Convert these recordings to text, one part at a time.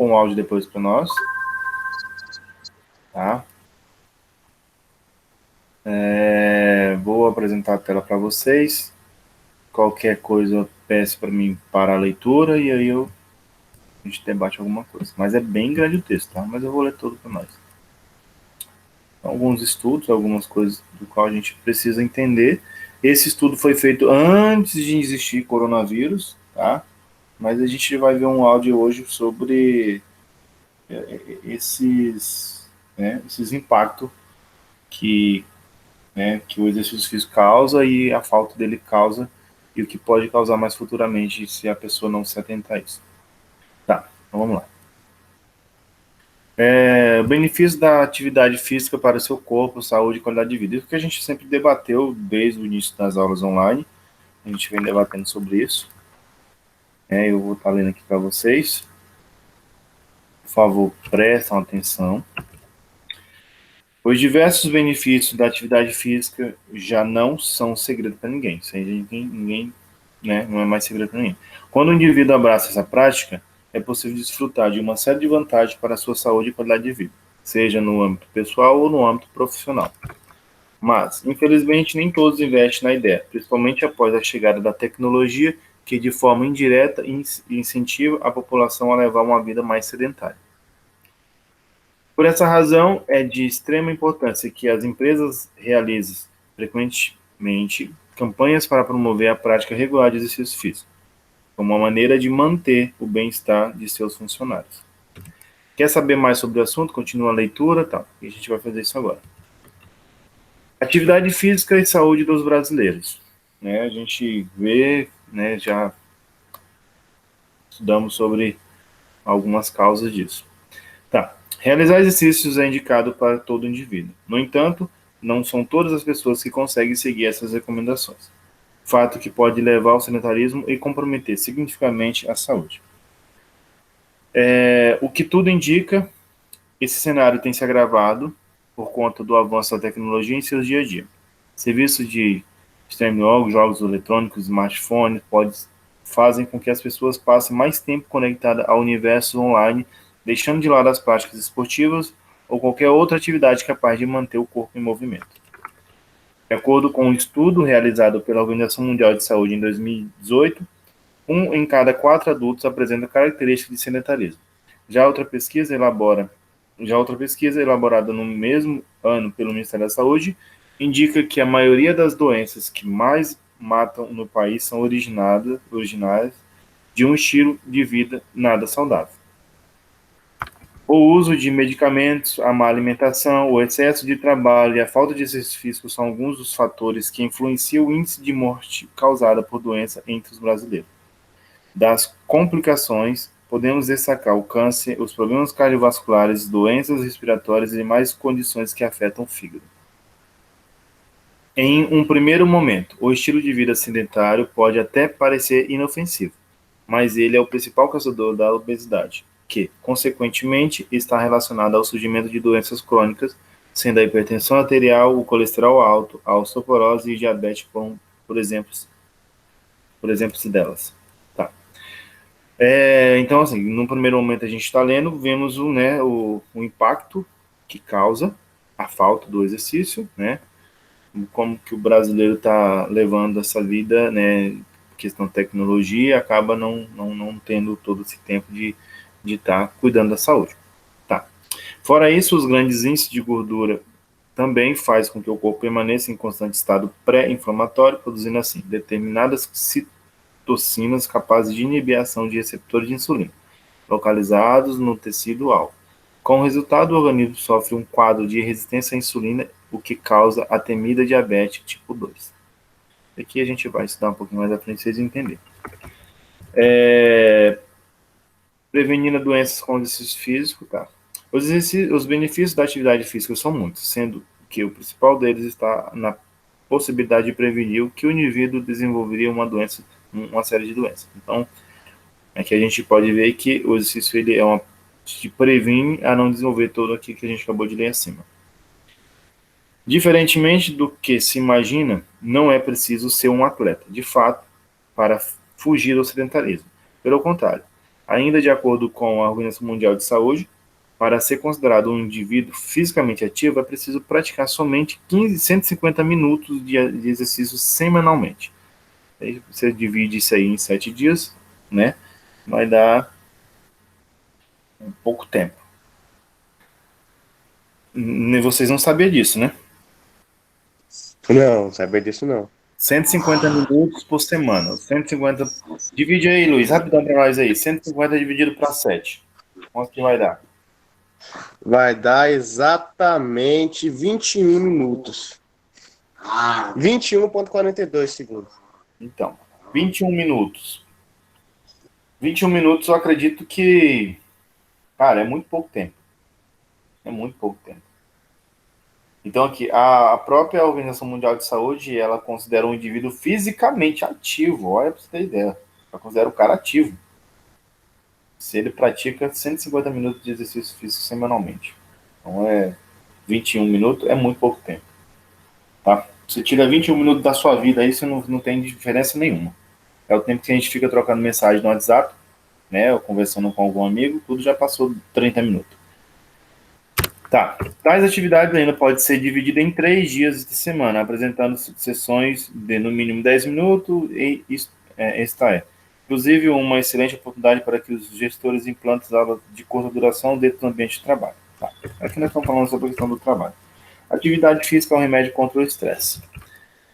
um áudio depois para nós. Tá? Vou apresentar a tela para vocês. Qualquer coisa peço para mim para a leitura e aí a gente debate alguma coisa. Mas é bem grande o texto, tá? Mas eu vou ler todo para nós. Alguns estudos, algumas coisas do qual a gente precisa entender. Esse estudo foi feito antes de existir coronavírus, tá? Mas a gente vai ver um áudio hoje sobre esses impactos que o exercício físico causa e a falta dele causa e o que pode causar mais futuramente se a pessoa não se atentar a isso. Tá, então vamos lá. O benefício da atividade física para o seu corpo, saúde e qualidade de vida. Isso que a gente sempre debateu desde o início das aulas online. A gente vem debatendo sobre isso. Eu vou estar lendo aqui para vocês. Por favor, prestem atenção. Os diversos benefícios da atividade física já não são segredo para ninguém. Isso aí ninguém, não é mais segredo para ninguém. Quando o indivíduo abraça essa prática, é possível desfrutar de uma série de vantagens para a sua saúde e qualidade de vida, seja no âmbito pessoal ou no âmbito profissional. Mas, infelizmente, nem todos investem na ideia, principalmente após a chegada da tecnologia, que de forma indireta incentiva a população a levar uma vida mais sedentária. Por essa razão, é de extrema importância que as empresas realizem frequentemente campanhas para promover a prática regular de exercício físico, como uma maneira de manter o bem-estar de seus funcionários. Quer saber mais sobre o assunto? Continua a leitura, tá? E a gente vai fazer isso agora. Atividade física e saúde dos brasileiros. A gente vê, já estudamos sobre algumas causas disso. Tá. Realizar exercícios é indicado para todo indivíduo. No entanto, não são todas as pessoas que conseguem seguir essas recomendações. Fato que pode levar ao sedentarismo e comprometer significativamente a saúde. O que tudo indica, esse cenário tem se agravado por conta do avanço da tecnologia em seus dia a dia. Serviços de streaming, jogos eletrônicos, smartphones, fazem com que as pessoas passem mais tempo conectadas ao universo online, deixando de lado as práticas esportivas ou qualquer outra atividade capaz de manter o corpo em movimento. De acordo com um estudo realizado pela Organização Mundial de Saúde em 2018, 1 em cada 4 adultos apresenta características de sedentarismo. Já outra pesquisa elaborada no mesmo ano pelo Ministério da Saúde indica que a maioria das doenças que mais matam no país são originárias de um estilo de vida nada saudável. O uso de medicamentos, a má alimentação, o excesso de trabalho e a falta de exercício físico são alguns dos fatores que influenciam o índice de morte causada por doença entre os brasileiros. Das complicações, podemos destacar o câncer, os problemas cardiovasculares, doenças respiratórias e demais condições que afetam o fígado. Em um primeiro momento, o estilo de vida sedentário pode até parecer inofensivo, mas ele é o principal causador da obesidade, que, consequentemente, está relacionada ao surgimento de doenças crônicas, sendo a hipertensão arterial, o colesterol alto, a osteoporose e diabetes, por exemplo delas. Tá. Então, assim, no primeiro momento a gente está lendo, vemos o impacto que causa a falta do exercício, como que o brasileiro está levando essa vida, questão de tecnologia, acaba não tendo todo esse tempo de estar cuidando da saúde. Tá. Fora isso, os grandes índices de gordura também faz com que o corpo permaneça em constante estado pré-inflamatório, produzindo assim determinadas citocinas capazes de inibir a ação de receptores de insulina, localizados no tecido-alvo. Com o resultado, o organismo sofre um quadro de resistência à insulina, o que causa a temida diabetes tipo 2. Aqui a gente vai estudar um pouquinho mais à frente, vocês entenderem. Prevenindo doenças com exercício físico, tá? Os benefícios da atividade física são muitos, sendo que o principal deles está na possibilidade de prevenir o que o indivíduo desenvolveria uma série de doenças. Então, aqui a gente pode ver que o exercício ele é uma que previne a não desenvolver tudo aquilo que a gente acabou de ler acima. Diferentemente do que se imagina, não é preciso ser um atleta, de fato, para fugir do sedentarismo. Pelo contrário, Ainda de acordo com a Organização Mundial de Saúde, para ser considerado um indivíduo fisicamente ativo, é preciso praticar somente 150 minutos de exercício semanalmente. Aí você divide isso aí em 7 dias, né? Vai dar um pouco tempo. Vocês não sabiam disso, né? Não, sabia disso não. 150 minutos por semana. 150. Divide aí, Luiz, rapidão para nós aí. 150 dividido para 7. Quanto que vai dar? Vai dar exatamente 21 minutos. 21,42 segundos. Então, 21 minutos. 21 minutos eu acredito que, cara, é muito pouco tempo. É muito pouco tempo. Então, aqui, a própria Organização Mundial de Saúde, ela considera um indivíduo fisicamente ativo. Olha para você ter ideia. Ela considera o cara ativo. Se ele pratica 150 minutos de exercício físico semanalmente. Então, 21 minutos é muito pouco tempo. Tá? Você tira 21 minutos da sua vida, aí você não tem diferença nenhuma. É o tempo que a gente fica trocando mensagem no WhatsApp, né? Ou conversando com algum amigo, tudo já passou 30 minutos. Tá. Tais atividades ainda podem ser divididas em 3 dias de semana, apresentando sessões de no mínimo 10 minutos e esta é. Inclusive, uma excelente oportunidade para que os gestores implantem aulas de curta duração dentro do ambiente de trabalho. Tá. Aqui nós estamos falando sobre a questão do trabalho. Atividade física é um remédio contra o estresse.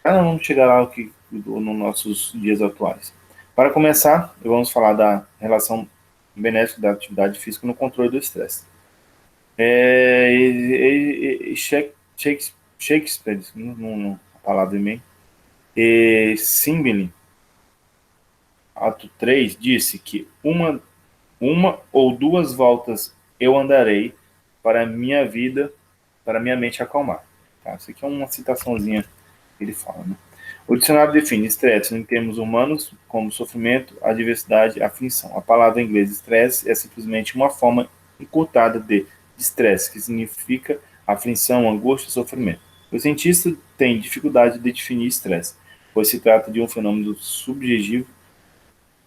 Vamos chegar lá nos nossos dias atuais. Para começar, vamos falar da relação benéfica da atividade física no controle do estresse. Shakespeare, a palavra em mim, Simbelin, ato 3, disse que uma ou duas voltas eu andarei para a minha vida, para a minha mente acalmar. Tá? Isso aqui é uma citaçãozinha que ele fala. Né? O dicionário define estresse em termos humanos como sofrimento, adversidade, aflição. A palavra em inglês estresse é simplesmente uma forma encurtada de estresse, que significa aflição, angústia, sofrimento. O cientista tem dificuldade de definir estresse, pois se trata de um fenômeno subjetivo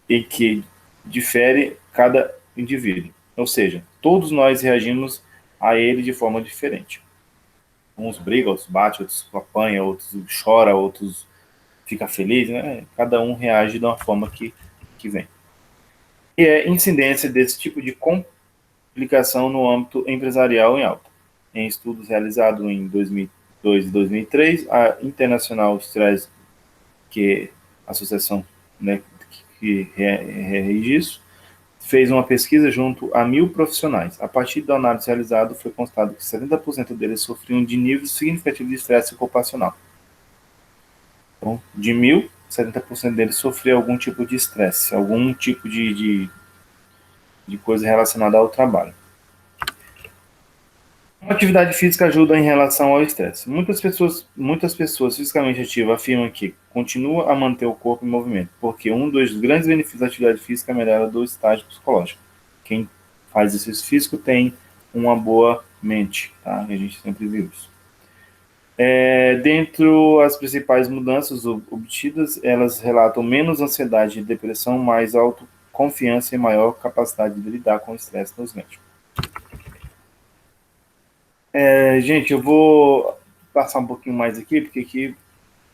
em que difere cada indivíduo. Ou seja, todos nós reagimos a ele de forma diferente. Uns brigam, outros batem, outros apanham, outros choram, outros fica feliz, né? Cada um reage de uma forma que vem. E é incidência desse tipo de complicação no âmbito empresarial em alta. Em estudos realizados em 2002 e 2003, a International Stress, que é a associação, né, que rege isso, fez uma pesquisa junto a 1.000 profissionais. A partir da análise realizada, foi constatado que 70% deles sofriam de nível significativo de estresse ocupacional. Então, de 1.000, 70% deles sofriam algum tipo de estresse, algum tipo de coisa relacionada ao trabalho. A atividade física ajuda em relação ao estresse. Muitas pessoas fisicamente ativas afirmam que continua a manter o corpo em movimento, porque um dos grandes benefícios da atividade física é a melhora do estágio psicológico. Quem faz exercício físico tem uma boa mente, tá? A gente sempre viu isso. Dentro as principais mudanças obtidas, elas relatam menos ansiedade e depressão, mais autoconfiança e maior capacidade de lidar com o estresse nos médicos. Gente, eu vou passar um pouquinho mais aqui, porque aqui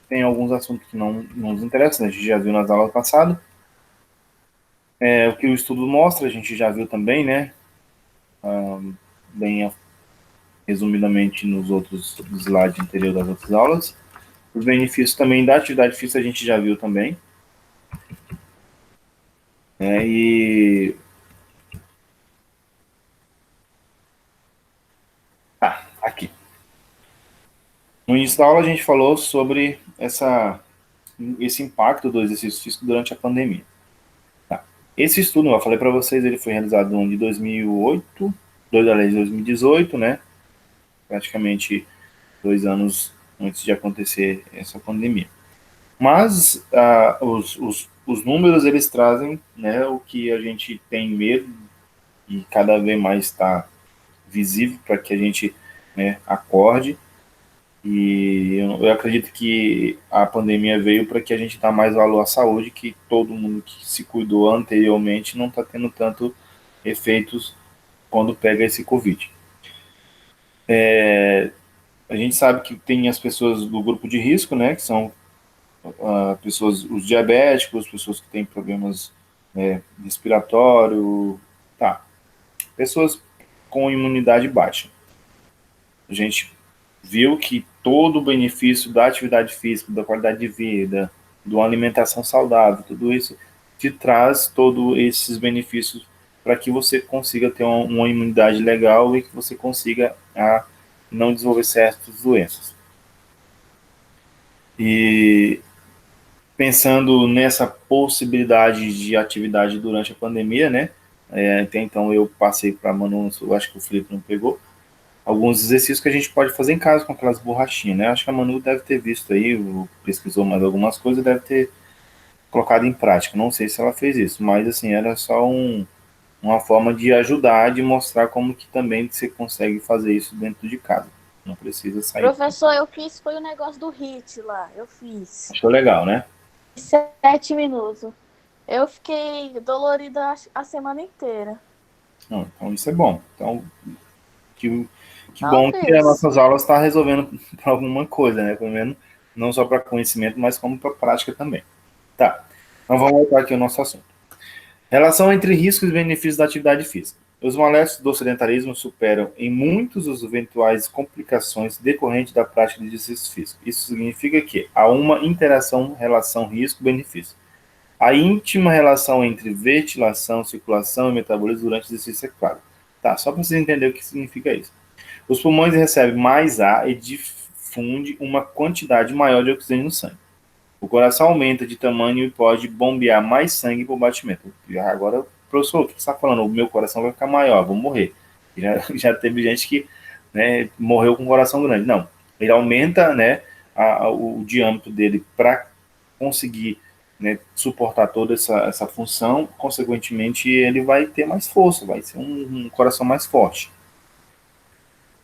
tem alguns assuntos que não nos interessam, a gente já viu nas aulas passadas. O que o estudo mostra, a gente já viu também, né? Bem resumidamente nos outros slides anteriores das outras aulas. Os benefícios também da atividade física a gente já viu também. E aqui. No início da aula a gente falou sobre esse impacto do exercício físico durante a pandemia. Tá. Esse estudo, eu falei para vocês, ele foi realizado no ano de 2008, 2018, né? Praticamente 2 anos antes de acontecer essa pandemia. Mas os números, eles trazem, né, o que a gente tem medo e cada vez mais está visível para que a gente, né, acorde E eu acredito que a pandemia veio para que a gente dá mais valor à saúde, que todo mundo que se cuidou anteriormente não está tendo tanto efeitos quando pega esse Covid. A gente sabe que tem as pessoas do grupo de risco, né, que são pessoas, os diabéticos, pessoas que têm problemas respiratórios, tá, pessoas com imunidade baixa. A gente viu que todo o benefício da atividade física, da qualidade de vida, de uma alimentação saudável, tudo isso te traz todos esses benefícios para que você consiga ter uma imunidade legal e que você consiga não desenvolver certas doenças. E pensando nessa possibilidade de atividade durante a pandemia, né? Até então eu passei para a Manu, eu acho que o Felipe não pegou, alguns exercícios que a gente pode fazer em casa com aquelas borrachinhas, né? Acho que a Manu deve ter visto aí, pesquisou mais algumas coisas, deve ter colocado em prática. Não sei se ela fez isso, mas assim, era só uma forma de ajudar, de mostrar como que também você consegue fazer isso dentro de casa. Não precisa sair. Professor, eu fiz, foi o negócio do HIIT lá, eu fiz. Achou legal, né? 7 minutos. Eu fiquei dolorida a semana inteira. Não, então isso é bom. Então, que bom que as Talvez. nossas aulas estão resolvendo para alguma coisa, né? Pelo menos não só para conhecimento, mas como para prática também. Tá. Então vamos voltar aqui ao nosso assunto. Relação entre riscos e benefícios da atividade física. Os malefícios do sedentarismo superam em muitos as eventuais complicações decorrentes da prática de exercício físico. Isso significa que há uma interação, relação risco-benefício. A íntima relação entre ventilação, circulação e metabolismo durante o exercício é clara. Tá, só para vocês entenderem o que significa isso. Os pulmões recebem mais ar e difunde uma quantidade maior de oxigênio no sangue. O coração aumenta de tamanho e pode bombear mais sangue por batimento. Agora, professor, o que você está falando? O meu coração vai ficar maior, vou morrer. Já teve gente que, né, morreu com o coração grande. Não, ele aumenta, né, o diâmetro dele para conseguir, né, suportar toda essa função. Consequentemente, ele vai ter mais força, vai ser um coração mais forte.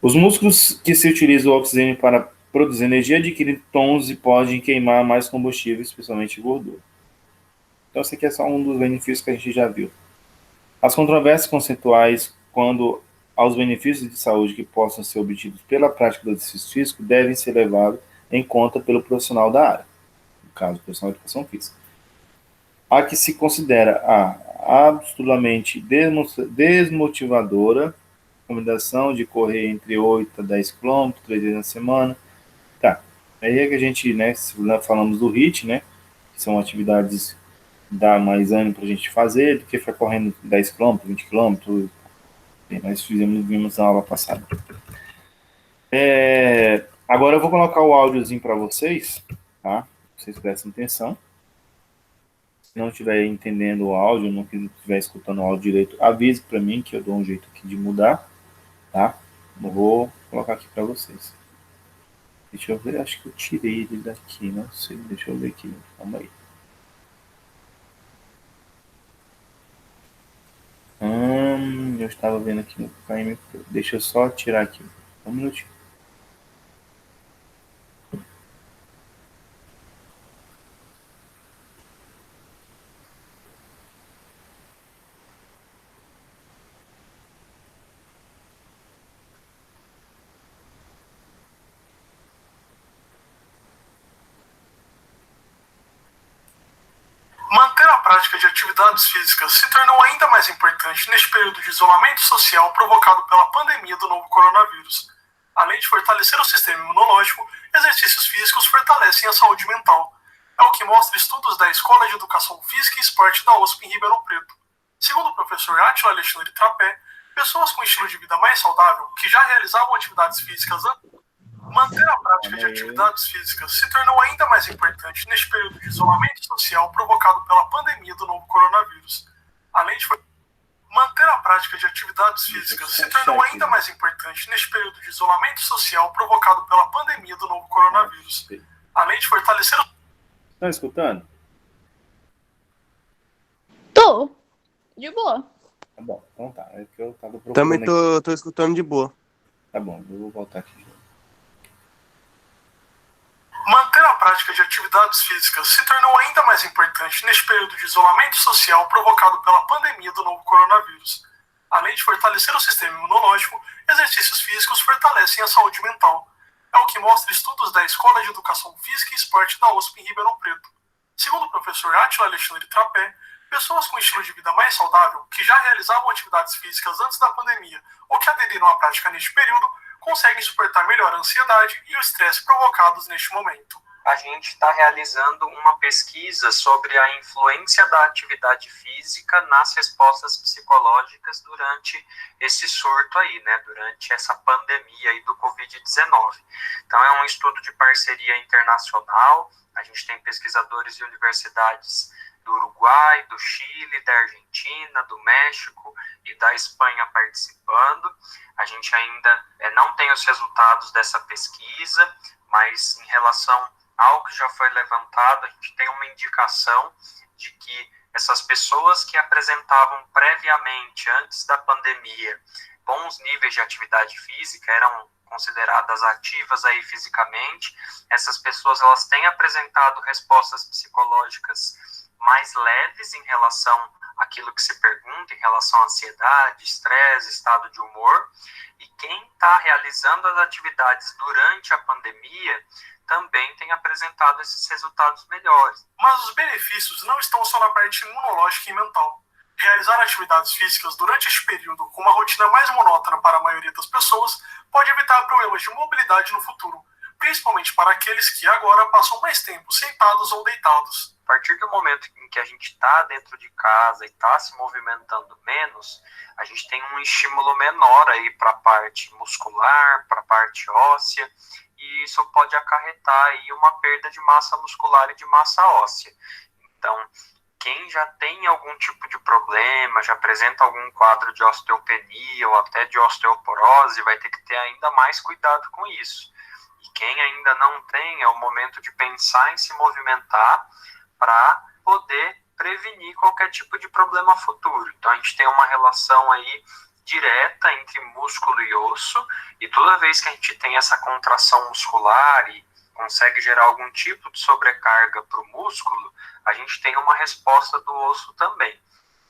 Os músculos que se utilizam o oxigênio para produzir energia adquirem tons e podem queimar mais combustível, especialmente gordura. Então, esse aqui é só um dos benefícios que a gente já viu. As controvérsias conceituais quando aos benefícios de saúde que possam ser obtidos pela prática do exercício físico devem ser levados em conta pelo profissional da área, no caso, o profissional de educação física. A que se considera absolutamente desmotivadora recomendação de correr entre 8 a 10 km, 3 vezes na semana. Tá. Aí é que a gente, né, falamos do HIIT, né, que são atividades que dá mais ânimo para a gente fazer do que ficar correndo 10 km, 20 km. Nós vimos na aula passada. Agora eu vou colocar o áudiozinho para vocês, tá? Vocês prestem atenção. Se não estiver entendendo o áudio, não estiver escutando o áudio direito, avise para mim que eu dou um jeito aqui de mudar, tá? Eu vou colocar aqui para vocês. Deixa eu ver, acho que eu tirei ele daqui, não sei, deixa eu ver aqui, calma aí. Eu estava vendo aqui no KM, deixa eu só tirar aqui, um minutinho. Manter a prática de atividades físicas se tornou ainda mais importante neste período de isolamento social provocado pela pandemia do novo coronavírus. Além de fortalecer o sistema imunológico, exercícios físicos fortalecem a saúde mental. É o que mostra estudos da Escola de Educação Física e Esporte da USP em Ribeirão Preto. Segundo o professor Átila Alexandre Trapé, pessoas com estilo de vida mais saudável, que já realizavam atividades físicas manter a prática de atividades físicas se tornou ainda mais importante neste período de isolamento social provocado pela pandemia do novo coronavírus. Além de manter a prática de atividades físicas se tornou ainda mais importante neste período de isolamento social provocado pela pandemia do novo coronavírus. Além de fortalecer o... Estão escutando? Tô. De boa. Tá bom, então tá. É que eu tava procurando Também tô escutando de boa. Tá bom, eu vou voltar aqui. prática de atividades físicas se tornou ainda mais importante neste período de isolamento social provocado pela pandemia do novo coronavírus. Além de fortalecer o sistema imunológico, exercícios físicos fortalecem a saúde mental. É o que mostra estudos da Escola de Educação Física e Esporte da USP em Ribeirão Preto. Segundo o professor Átila Alexandre Trapé, pessoas com estilo de vida mais saudável, que já realizavam atividades físicas antes da pandemia ou que aderiram à prática neste período, conseguem suportar melhor a ansiedade e o estresse provocados neste momento. A gente está realizando uma pesquisa sobre a influência da atividade física nas respostas psicológicas durante esse surto aí, né, durante essa pandemia aí do Covid-19. Então é um estudo de parceria internacional, a gente tem pesquisadores de universidades do Uruguai, do Chile, da Argentina, do México e da Espanha participando. A gente ainda não tem os resultados dessa pesquisa, mas em relação ao que já foi levantado, a gente tem uma indicação de que essas pessoas que apresentavam previamente, antes da pandemia, bons níveis de atividade física, eram consideradas ativas aí fisicamente, essas pessoas elas têm apresentado respostas psicológicas mais leves em relação àquilo que se pergunta, em relação à ansiedade, estresse, estado de humor, e quem está realizando as atividades durante a pandemia também tem apresentado esses resultados melhores. Mas os benefícios não estão só na parte imunológica e mental. Realizar atividades físicas durante este período com uma rotina mais monótona para a maioria das pessoas pode evitar problemas de mobilidade no futuro, principalmente para aqueles que agora passam mais tempo sentados ou deitados. A partir do momento em que a gente está dentro de casa e está se movimentando menos, a gente tem um estímulo menor aí para a parte muscular, para a parte óssea, e isso pode acarretar aí uma perda de massa muscular e de massa óssea. Então, quem já tem algum tipo de problema, já apresenta algum quadro de osteopenia ou até de osteoporose, vai ter que ter ainda mais cuidado com isso. E quem ainda não tem, é o momento de pensar em se movimentar para poder prevenir qualquer tipo de problema futuro. Então, a gente tem uma relação aí direta entre músculo e osso, e toda vez que a gente tem essa contração muscular e consegue gerar algum tipo de sobrecarga para o músculo, a gente tem uma resposta do osso também.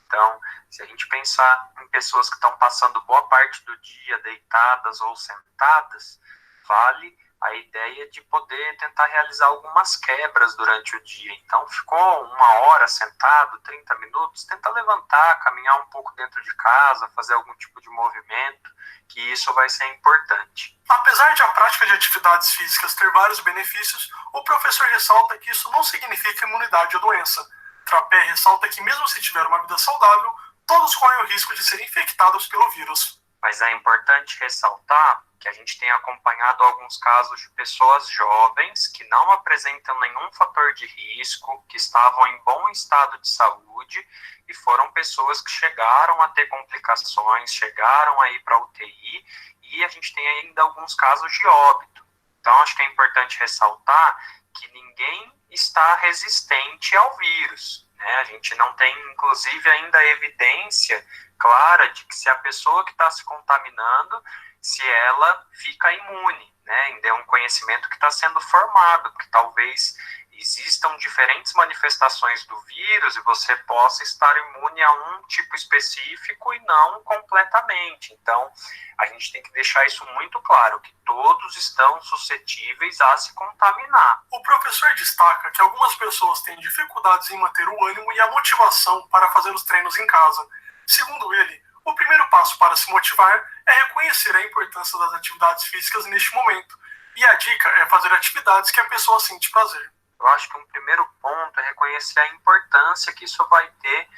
Então, se a gente pensar em pessoas que estão passando boa parte do dia deitadas ou sentadas, vale a ideia de poder tentar realizar algumas quebras durante o dia. Então, ficou 1 hora sentado, 30 minutos, tenta levantar, caminhar um pouco dentro de casa, fazer algum tipo de movimento, que isso vai ser importante. Apesar de a prática de atividades físicas ter vários benefícios, o professor ressalta que isso não significa imunidade à doença. Trapé ressalta que mesmo se tiver uma vida saudável, todos correm o risco de serem infectados pelo vírus. Mas é importante ressaltar que a gente tem acompanhado alguns casos de pessoas jovens que não apresentam nenhum fator de risco, que estavam em bom estado de saúde e foram pessoas que chegaram a ter complicações, chegaram a ir para a UTI e a gente tem ainda alguns casos de óbito. Então, acho que é importante ressaltar que ninguém está resistente ao vírus, né? A gente não tem, inclusive, ainda evidência clara de que se a pessoa que está se contaminando, se ela fica imune, né? Ainda é um conhecimento que está sendo formado, porque talvez existam diferentes manifestações do vírus e você possa estar imune a um tipo específico e não completamente. Então, a gente tem que deixar isso muito claro, que todos estão suscetíveis a se contaminar. O professor destaca que algumas pessoas têm dificuldades em manter o ânimo e a motivação para fazer os treinos em casa. Segundo ele, o primeiro passo para se motivar é reconhecer a importância das atividades físicas neste momento. E a dica é fazer atividades que a pessoa sente prazer. Eu acho que um primeiro ponto é reconhecer a importância que isso vai ter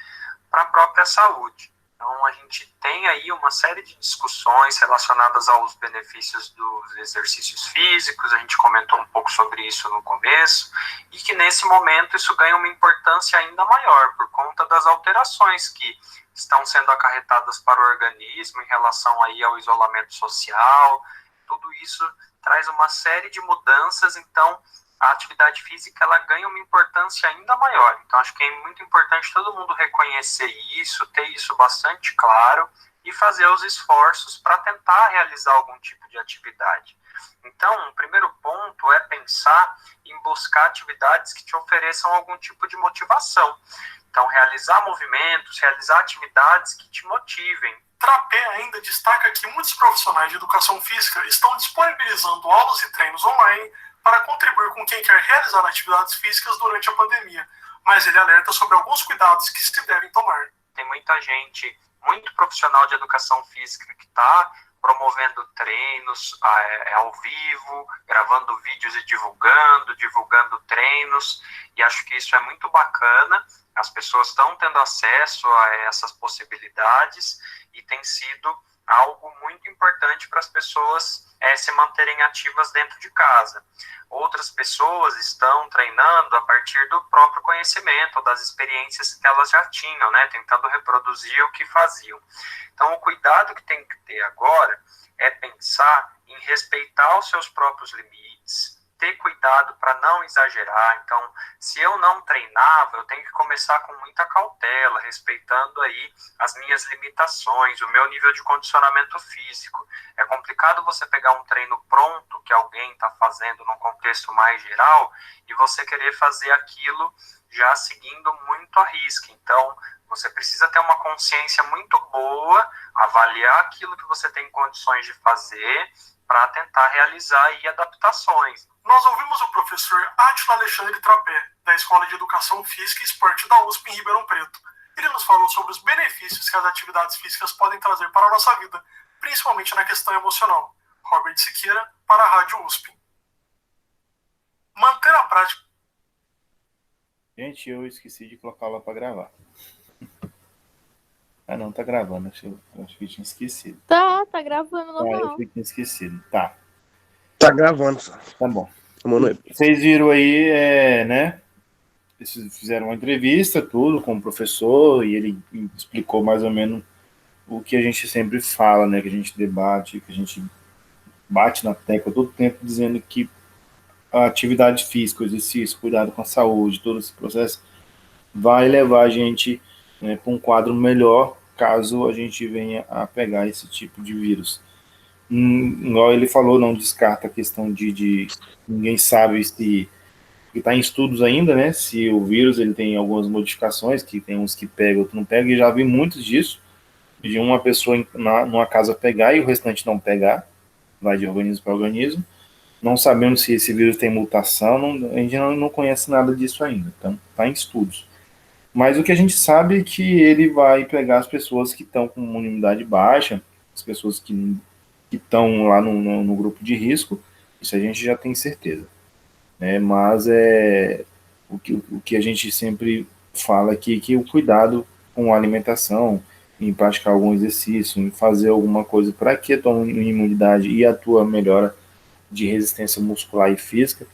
para a própria saúde. Então, a gente tem aí uma série de discussões relacionadas aos benefícios dos exercícios físicos, a gente comentou um pouco sobre isso no começo, e que nesse momento isso ganha uma importância ainda maior, por conta das alterações que estão sendo acarretadas para o organismo em relação aí ao isolamento social. Tudo isso traz uma série de mudanças, então a atividade física ela ganha uma importância ainda maior. Então, acho que é muito importante todo mundo reconhecer isso, ter isso bastante claro e fazer os esforços para tentar realizar algum tipo de atividade. Então, o primeiro ponto é pensar em buscar atividades que te ofereçam algum tipo de motivação. Então, realizar movimentos, realizar atividades que te motivem. Trapé ainda destaca que muitos profissionais de educação física estão disponibilizando aulas e treinos online para contribuir com quem quer realizar atividades físicas durante a pandemia, mas ele alerta sobre alguns cuidados que se devem tomar. Tem muita gente, muito profissional de educação física que está promovendo treinos ao vivo, gravando vídeos e divulgando treinos, e acho que isso é muito bacana. As pessoas estão tendo acesso a essas possibilidades e tem sido algo muito importante para as pessoas se manterem ativas dentro de casa. Outras pessoas estão treinando a partir do próprio conhecimento, das experiências que elas já tinham, né, tentando reproduzir o que faziam. Então, o cuidado que tem que ter agora é pensar em respeitar os seus próprios limites, ter cuidado para não exagerar. Então, se eu não treinava, eu tenho que começar com muita cautela, respeitando aí as minhas limitações, o meu nível de condicionamento físico. É complicado você pegar um treino pronto que alguém está fazendo num contexto mais geral e você querer fazer aquilo já seguindo muito a risca. Então, você precisa ter uma consciência muito boa, avaliar aquilo que você tem condições de fazer para tentar realizar aí adaptações. Nós ouvimos o professor Átila Alexandre Trapé, da Escola de Educação Física e Esporte da USP em Ribeirão Preto. Ele nos falou sobre os benefícios que as atividades físicas podem trazer para a nossa vida, principalmente na questão emocional. Robert Siqueira, para a Rádio USP. Manter a prática... Gente, eu esqueci de colocar lá para gravar. Ah, não, tá gravando. Acho que eu tinha esquecido. Tá gravando Eu normal. achei que tinha esquecido. Tá gravando. Tá bom. Mano, Vocês viram aí, né? Eles fizeram uma entrevista, tudo, com o professor, e ele explicou mais ou menos o que a gente sempre fala, né? Que a gente debate, que a gente bate na tecla todo tempo, dizendo que a atividade física, o exercício, cuidado com a saúde, todo esse processo, vai levar a gente, né, para um quadro melhor, caso a gente venha a pegar esse tipo de vírus. Igual ele falou, não descarta a questão de ninguém sabe se está em estudos ainda, né? Se o vírus ele tem algumas modificações, que tem uns que pegam, outros não pegam, e já vi muitos disso, de uma pessoa numa casa pegar e o restante não pegar, vai de organismo para organismo. Não sabemos se esse vírus tem mutação, a gente não conhece nada disso ainda, então está em estudos. Mas o que a gente sabe é que ele vai pegar as pessoas que estão com imunidade baixa, as pessoas que estão lá no grupo de risco, isso a gente já tem certeza. Mas o que a gente sempre fala aqui é que o cuidado com a alimentação, em praticar algum exercício, em fazer alguma coisa para que a tua imunidade e a tua melhora de resistência muscular e física,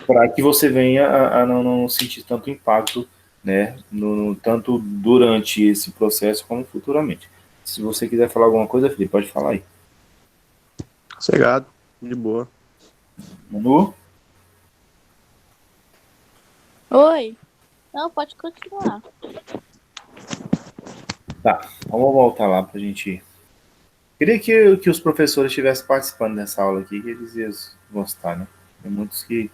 para que você venha a não sentir tanto impacto, né, tanto durante esse processo como futuramente. Se você quiser falar alguma coisa, Felipe, pode falar aí. Sossegado, de boa. Manu? Oi. Não, pode continuar. Tá, vamos voltar lá pra gente... Queria que os professores estivessem participando dessa aula aqui, que eles iam gostar, né? Tem muitos que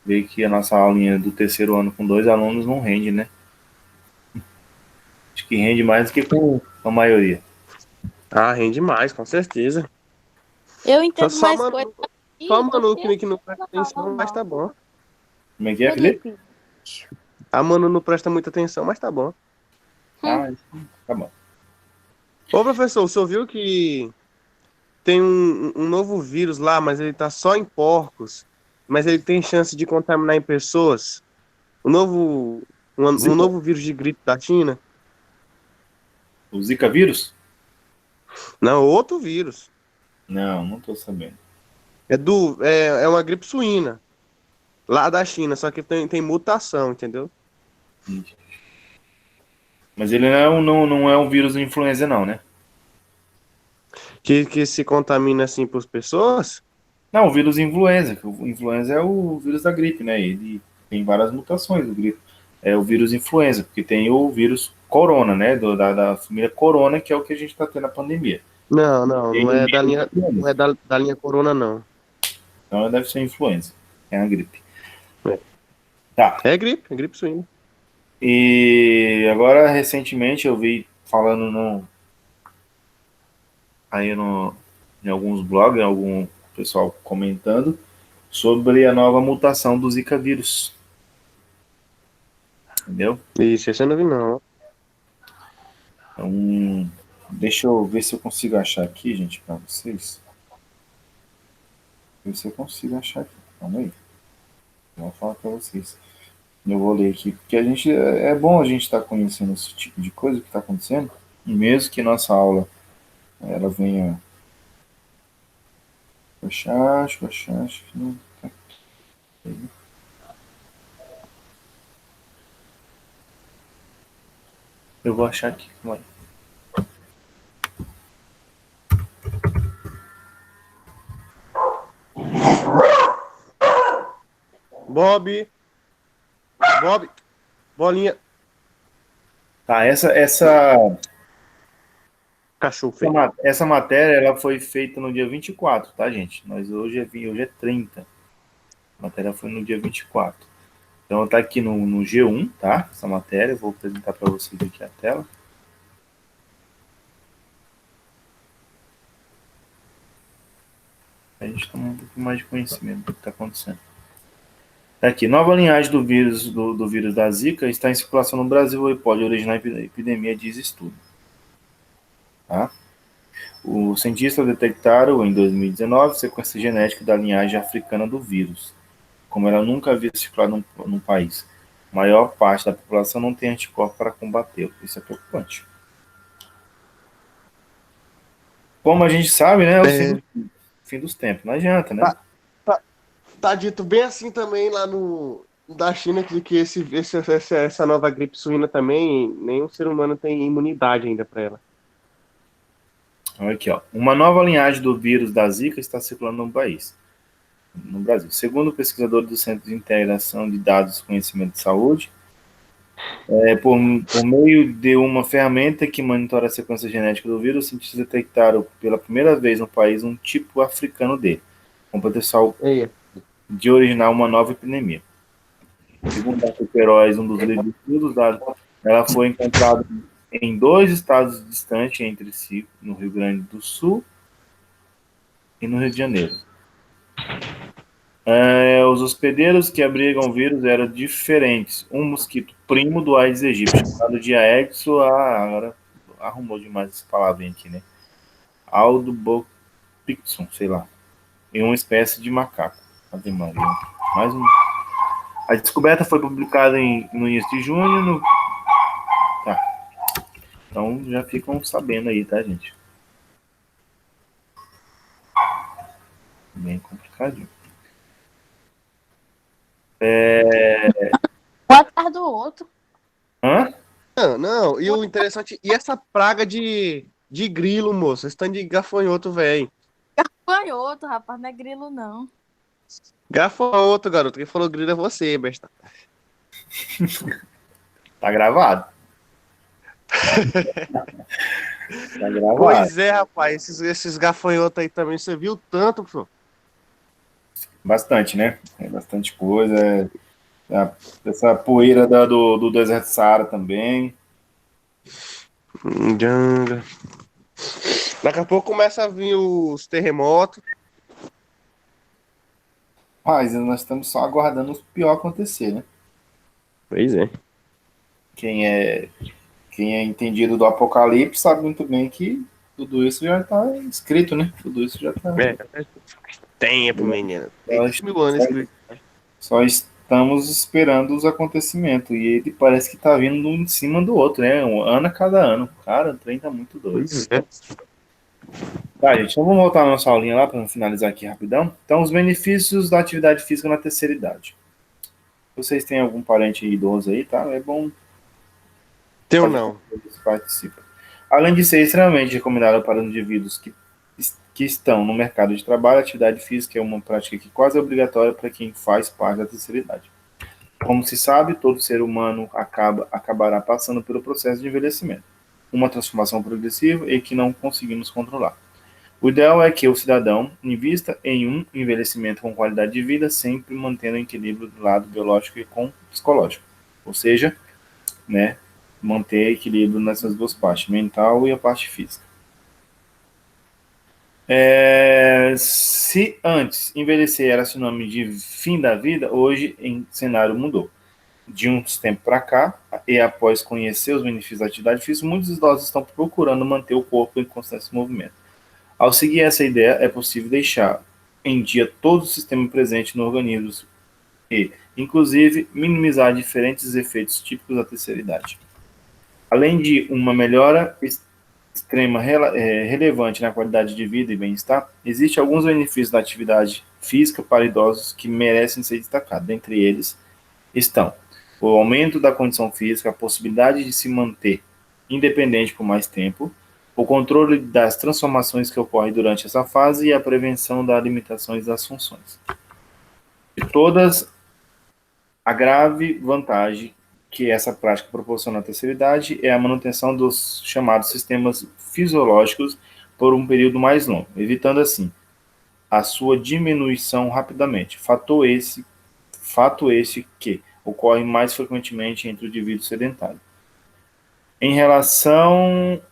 veem que a nossa aulinha do terceiro ano com 2 alunos não rende, né? Acho que rende mais do que com a maioria. Ah, rende mais, com certeza. Eu entendo Só mais Manu- coisa. Só a Manu que não presta atenção, mas tá bom. Como é que é, Felipe? A Manu não presta muita atenção, mas tá bom. Ah, tá bom. Ô, professor, o senhor viu que tem um novo vírus lá, mas ele tá só em porcos, mas ele tem chance de contaminar em pessoas? Um novo vírus de gripe da China? O Zika vírus? Não, outro vírus. Não tô sabendo. É uma gripe suína, lá da China, só que tem mutação, entendeu? Mas ele não é um vírus influenza, não, né? Que se contamina assim por pessoas? Não, o vírus influenza. O influenza é o vírus da gripe, né? Ele tem várias mutações do gripe. É o vírus influenza, porque tem o vírus corona, né? Da família corona, que é o que a gente está tendo a pandemia. Não é da linha, não é da linha corona, não. Então deve ser influenza, é a gripe. É. Tá. É gripe suína. E agora, recentemente, eu vi falando em alguns blogs, algum pessoal comentando sobre a nova mutação do Zika vírus. Entendeu? Isso, esse eu não vi, não. Então, deixa eu ver se eu consigo achar aqui, gente, para vocês. Ver se eu consigo achar aqui. Calma aí. Eu vou falar para vocês. Eu vou ler aqui, porque a gente é bom a gente estar conhecendo esse tipo de coisa que está acontecendo, e mesmo que nossa aula ela venha acho que não tá aqui. Eu vou achar aqui, vai. Bob, bolinha. Tá, Cachorro feio. essa matéria ela foi feita no dia 24, tá, gente? Mas hoje é 30. A matéria foi no dia 24. Então tá aqui no G1, tá? Essa matéria, eu vou apresentar para vocês aqui a tela. A gente toma um pouco mais de conhecimento do que está acontecendo. Tá aqui, nova linhagem do vírus da Zika está em circulação no Brasil e pode originar epidemia, diz estudo. Tá? Os cientistas detectaram em 2019 sequência genética da linhagem africana do vírus, como ela nunca havia circulado no país. A maior parte da população não tem anticorpos para combatê-lo. Isso é preocupante. Como a gente sabe, né? É o fim dos tempos. Não adianta, né? Tá dito bem assim também lá da China que essa nova gripe suína também, nenhum ser humano tem imunidade ainda para ela. Olha aqui, ó. Uma nova linhagem do vírus da Zika está circulando no Brasil. Segundo o pesquisador do Centro de Integração de Dados e Conhecimento de Saúde, por meio de uma ferramenta que monitora a sequência genética do vírus, os cientistas detectaram pela primeira vez no país um tipo africano dele, com potencial de originar uma nova epidemia. Segundo a Queiroz, um dos líderes dos dados, ela foi encontrada em 2 estados distantes entre si, no Rio Grande do Sul e no Rio de Janeiro. Os hospedeiros que abrigam o vírus eram diferentes. Um mosquito primo do Aedes aegypti, chamado de Aedes, agora arrumou demais essa palavrinha aqui, né? Aldobopixum, sei lá. E uma espécie de macaco. Mais um. A descoberta foi publicada no início de junho. Tá. Então já ficam sabendo aí, tá, gente? Bem complicadinho. Um atrás do outro. Hã? Não, e o interessante, e essa praga de grilo, moço? Esse tanto de gafanhoto, velho. Gafanhoto, rapaz, não é grilo, não. Gafanhoto, garoto. Quem falou grilo é você, besta. Tá gravado. Tá gravado. Pois é, rapaz. Esses gafanhotos aí também, você viu tanto, pô? Bastante, né? É bastante coisa. Essa poeira do deserto Saara também. Daqui a pouco começa a vir os terremotos. Mas nós estamos só aguardando o pior acontecer, né? Pois é. Quem é entendido do Apocalipse sabe muito bem que tudo isso já está escrito, né? Tudo isso já está. Tempo, menino. 10.000 anos. Só estamos esperando os acontecimentos. E ele parece que tá vindo um em cima do outro, né? Um ano a cada ano. Cara, o trem tá muito doido. Tá, gente, então vamos voltar à nossa aulinha lá para finalizar aqui rapidão. Então, os benefícios da atividade física na terceira idade. Vocês têm algum parente idoso aí, tá? É bom. Teu não. Participa. Além de ser extremamente recomendado para os indivíduos que estão no mercado de trabalho, a atividade física é uma prática que quase é obrigatória para quem faz parte da terceira idade. Como se sabe, todo ser humano acabará passando pelo processo de envelhecimento, uma transformação progressiva e que não conseguimos controlar. O ideal é que o cidadão invista em um envelhecimento com qualidade de vida, sempre mantendo o equilíbrio do lado biológico e com psicológico. Ou seja, né, manter equilíbrio nessas duas partes, mental e a parte física. Se antes envelhecer era sinônimo de fim da vida, hoje o cenário mudou. De uns tempos para cá, e após conhecer os benefícios da atividade física, muitos idosos estão procurando manter o corpo em constante movimento. Ao seguir essa ideia, é possível deixar em dia todo o sistema presente no organismo e, inclusive, minimizar diferentes efeitos típicos da terceira idade. Além de uma melhora extrema relevante na qualidade de vida e bem-estar, existem alguns benefícios da atividade física para idosos que merecem ser destacados. Dentre eles estão o aumento da condição física, a possibilidade de se manter independente por mais tempo, o controle das transformações que ocorrem durante essa fase e a prevenção das limitações das funções. De todas, a grave vantagem que essa prática proporciona à terceira idade é a manutenção dos chamados sistemas fisiológicos por um período mais longo, evitando assim a sua diminuição rapidamente. Fato esse que ocorre mais frequentemente entre o indivíduo sedentário. Em relação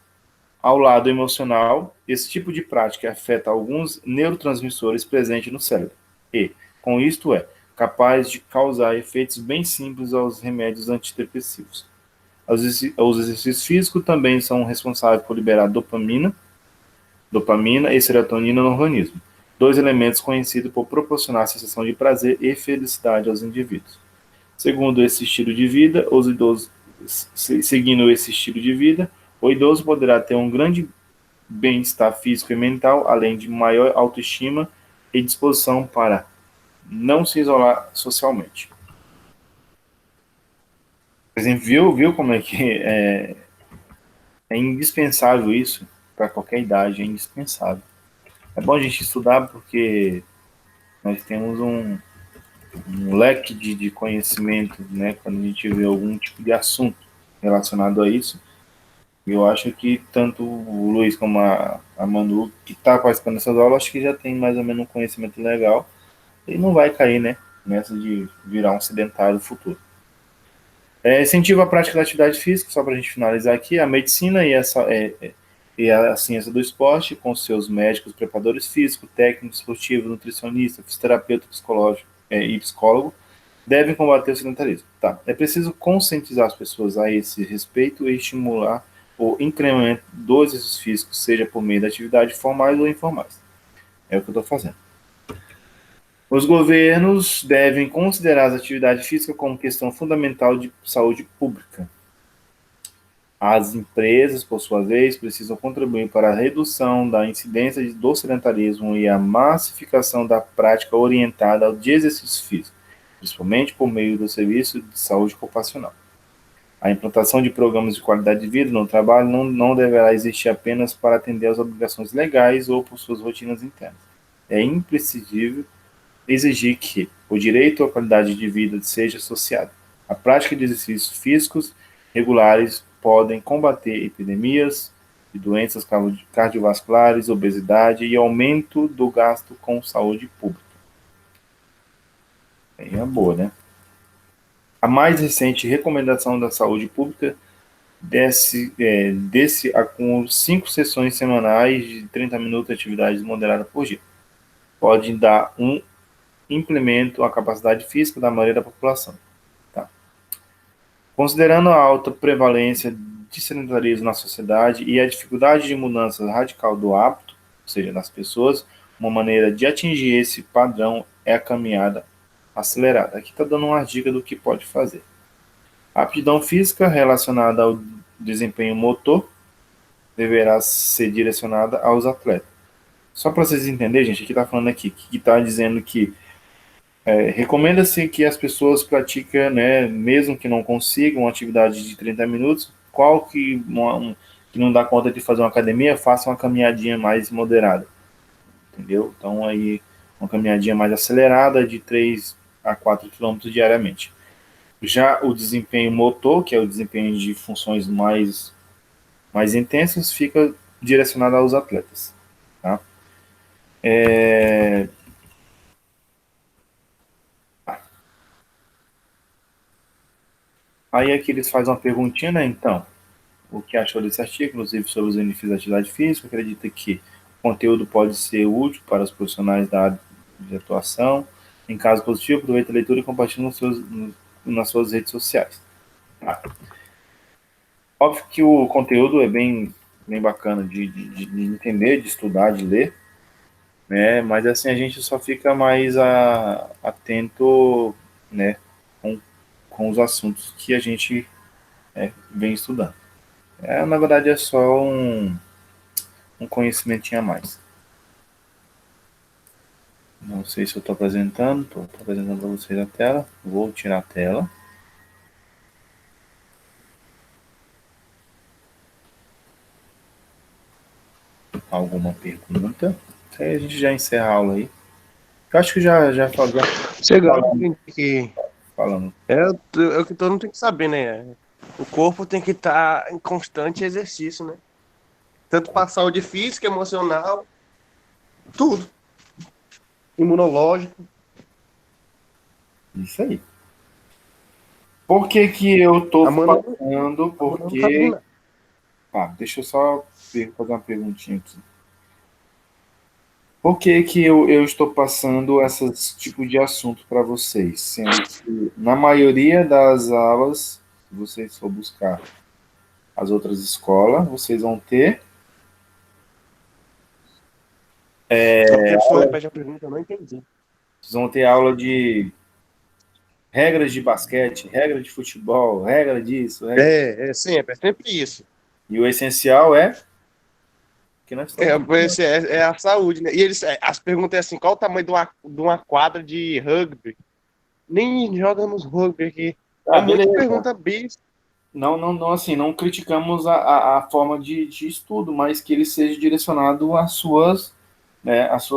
ao lado emocional, esse tipo de prática afeta alguns neurotransmissores presentes no cérebro e, com isto, é capaz de causar efeitos bem simples aos remédios antidepressivos. Os exercícios físicos também são responsáveis por liberar dopamina e serotonina no organismo, dois elementos conhecidos por proporcionar a sensação de prazer e felicidade aos indivíduos. Seguindo esse estilo de vida, o idoso poderá ter um grande bem-estar físico e mental, além de maior autoestima e disposição para não se isolar socialmente. Por exemplo, viu como é que é indispensável isso para qualquer idade, é indispensável. É bom a gente estudar porque nós temos um leque de conhecimento, né, quando a gente vê algum tipo de assunto relacionado a isso. Eu acho que tanto o Luiz como a Manu, que está participando dessas aulas, acho que já tem mais ou menos um conhecimento legal e não vai cair, né, nessa de virar um sedentário no futuro. Incentiva a prática da atividade física, só para a gente finalizar aqui, a medicina e a ciência do esporte, com seus médicos, preparadores físicos, técnicos esportivos, nutricionistas, fisioterapeuta psicológico e psicólogo, devem combater o sedentarismo. É preciso conscientizar as pessoas a esse respeito e estimular o incremento dos exercícios físicos, seja por meio de atividades formais ou informais. É o que eu estou fazendo. Os governos devem considerar as atividades físicas como questão fundamental de saúde pública. As empresas, por sua vez, precisam contribuir para a redução da incidência do sedentarismo e a massificação da prática orientada ao de exercício físico, principalmente por meio do serviço de saúde ocupacional. A implantação de programas de qualidade de vida no trabalho não deverá existir apenas para atender às obrigações legais ou por suas rotinas internas. É imprescindível exigir que o direito à qualidade de vida seja associado. A prática de exercícios físicos regulares podem combater epidemias de doenças cardiovasculares, obesidade e aumento do gasto com saúde pública. É boa, né? A mais recente recomendação da saúde pública desce com 5 sessões semanais de 30 minutos de atividade moderada por dia. Pode dar um implemento a capacidade física da maioria da população. Considerando a alta prevalência de sedentarismo na sociedade e a dificuldade de mudança radical do hábito, ou seja, das pessoas, uma maneira de atingir esse padrão é a caminhada acelerada. Aqui está dando uma dica do que pode fazer. A aptidão física relacionada ao desempenho motor deverá ser direcionada aos atletas. Só para vocês entenderem, gente, aqui está falando aqui, que está dizendo que recomenda-se que as pessoas pratiquem, né, mesmo que não consigam uma atividade de 30 minutos, que não dá conta de fazer uma academia, faça uma caminhadinha mais moderada. Entendeu? Então, aí, uma caminhadinha mais acelerada de 3 a 4 km diariamente. Já o desempenho motor, que é o desempenho de funções mais intensas, fica direcionado aos atletas. Tá? Aí aqui eles fazem uma perguntinha, né? Então, o que achou desse artigo, inclusive sobre os benefícios da atividade física? Acredita que o conteúdo pode ser útil para os profissionais da área de atuação? Em caso positivo, aproveite a leitura e compartilhe nas suas redes sociais. Tá? Óbvio que o conteúdo é bem bacana de entender, de estudar, de ler, né? Mas assim a gente só fica mais atento, né, com os assuntos que a gente vem estudando. Na verdade é só um conhecimentinho a mais. Não sei se eu estou apresentando, estou apresentando para vocês a tela. Vou tirar a tela. Alguma pergunta? Aí a gente já encerra a aula aí. Eu acho que já Chegando falando. que falando. é o que todo mundo tem que saber, né? O corpo tem que estar em constante exercício, né? Tanto para a saúde física, emocional, tudo. Imunológico. Isso aí. Por que que eu tô A Manu falando? não sabe de Porque... nada. deixa eu só fazer uma perguntinha aqui. Por que que eu estou passando esses tipos de assunto para vocês? Sendo que, na maioria das aulas, se vocês for buscar as outras escolas, vocês vão ter A pessoa repete a pergunta, eu não entendi. aula de regras de basquete, regra de futebol, regra disso, regra... É sempre isso. E o essencial é que nós estamos... É a saúde, né? E eles, as perguntas é assim, qual o tamanho de uma quadra de rugby? Nem jogamos rugby aqui. É muita beleza. pergunta besta. Não, assim, não criticamos a forma de estudo, mas que ele seja direcionado às suas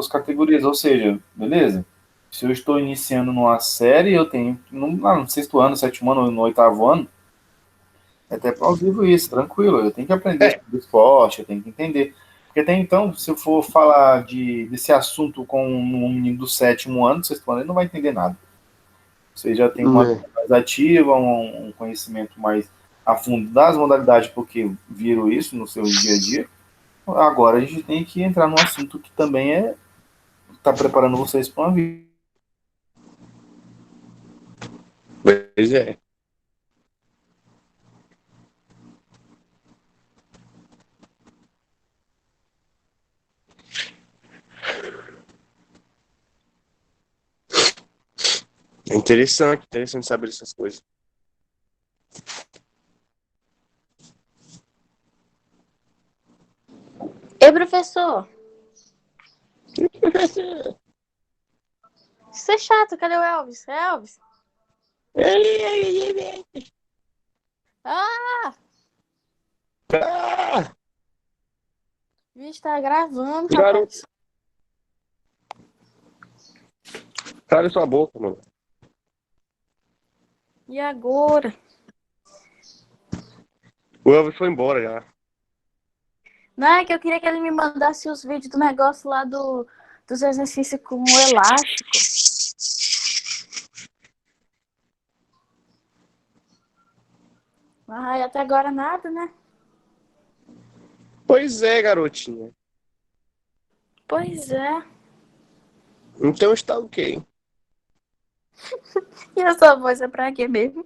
categorias, ou seja, beleza? Se eu estou iniciando numa série, eu tenho, no sexto ano, sétimo ano, no oitavo ano, é até plausível isso, tranquilo, eu tenho que aprender É. sobre esporte, eu tenho que entender. Porque até então, se eu for falar desse assunto com um menino do sétimo ano, do sexto ano, ele não vai entender nada. Você já tem uma vida mais ativa, um conhecimento mais a fundo das modalidades, porque viram isso no seu dia a dia. Agora a gente tem que entrar num assunto que também está preparando vocês para uma vida. Pois é. É interessante saber essas coisas. Ei, professor, isso é chato, cadê o Elvis? Elvis? Ah, Ah, o bicho tá gravando, garoto, rapaz. cala sua boca, mano. E agora? O Elvis foi embora já. Não é que eu queria que ele me mandasse os vídeos do negócio lá dos exercícios com o elástico. Ai, até agora nada, né? Pois é, garotinha. Pois é. Então está ok. E a sua voz é pra quê mesmo?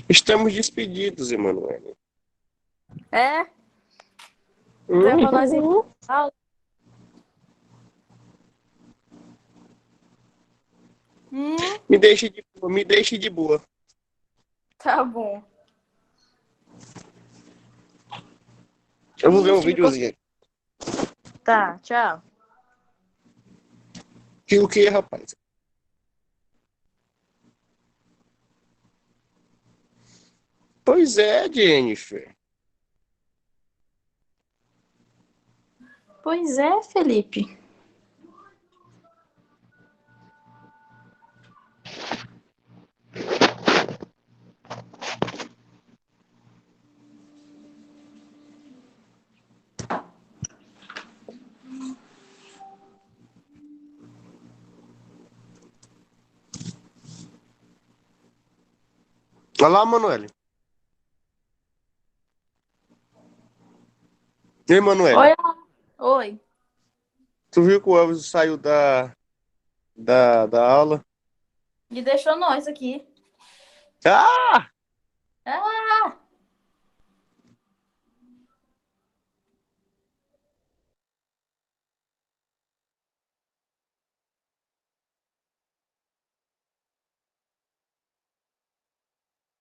Estamos despedidos, Emanuele. É? Então é pra nós ir pra aula. Me deixe de boa. Tá bom. Eu vou ver um Ixi, videozinho. Tá, tchau. Que o que, rapaz? Pois é, Jennifer. Pois é, Felipe. Vai lá, Manoel. E aí, Manoel? Oi. Oi. Tu viu que o Elvis saiu da aula? E deixou nós aqui. Ah! Ah!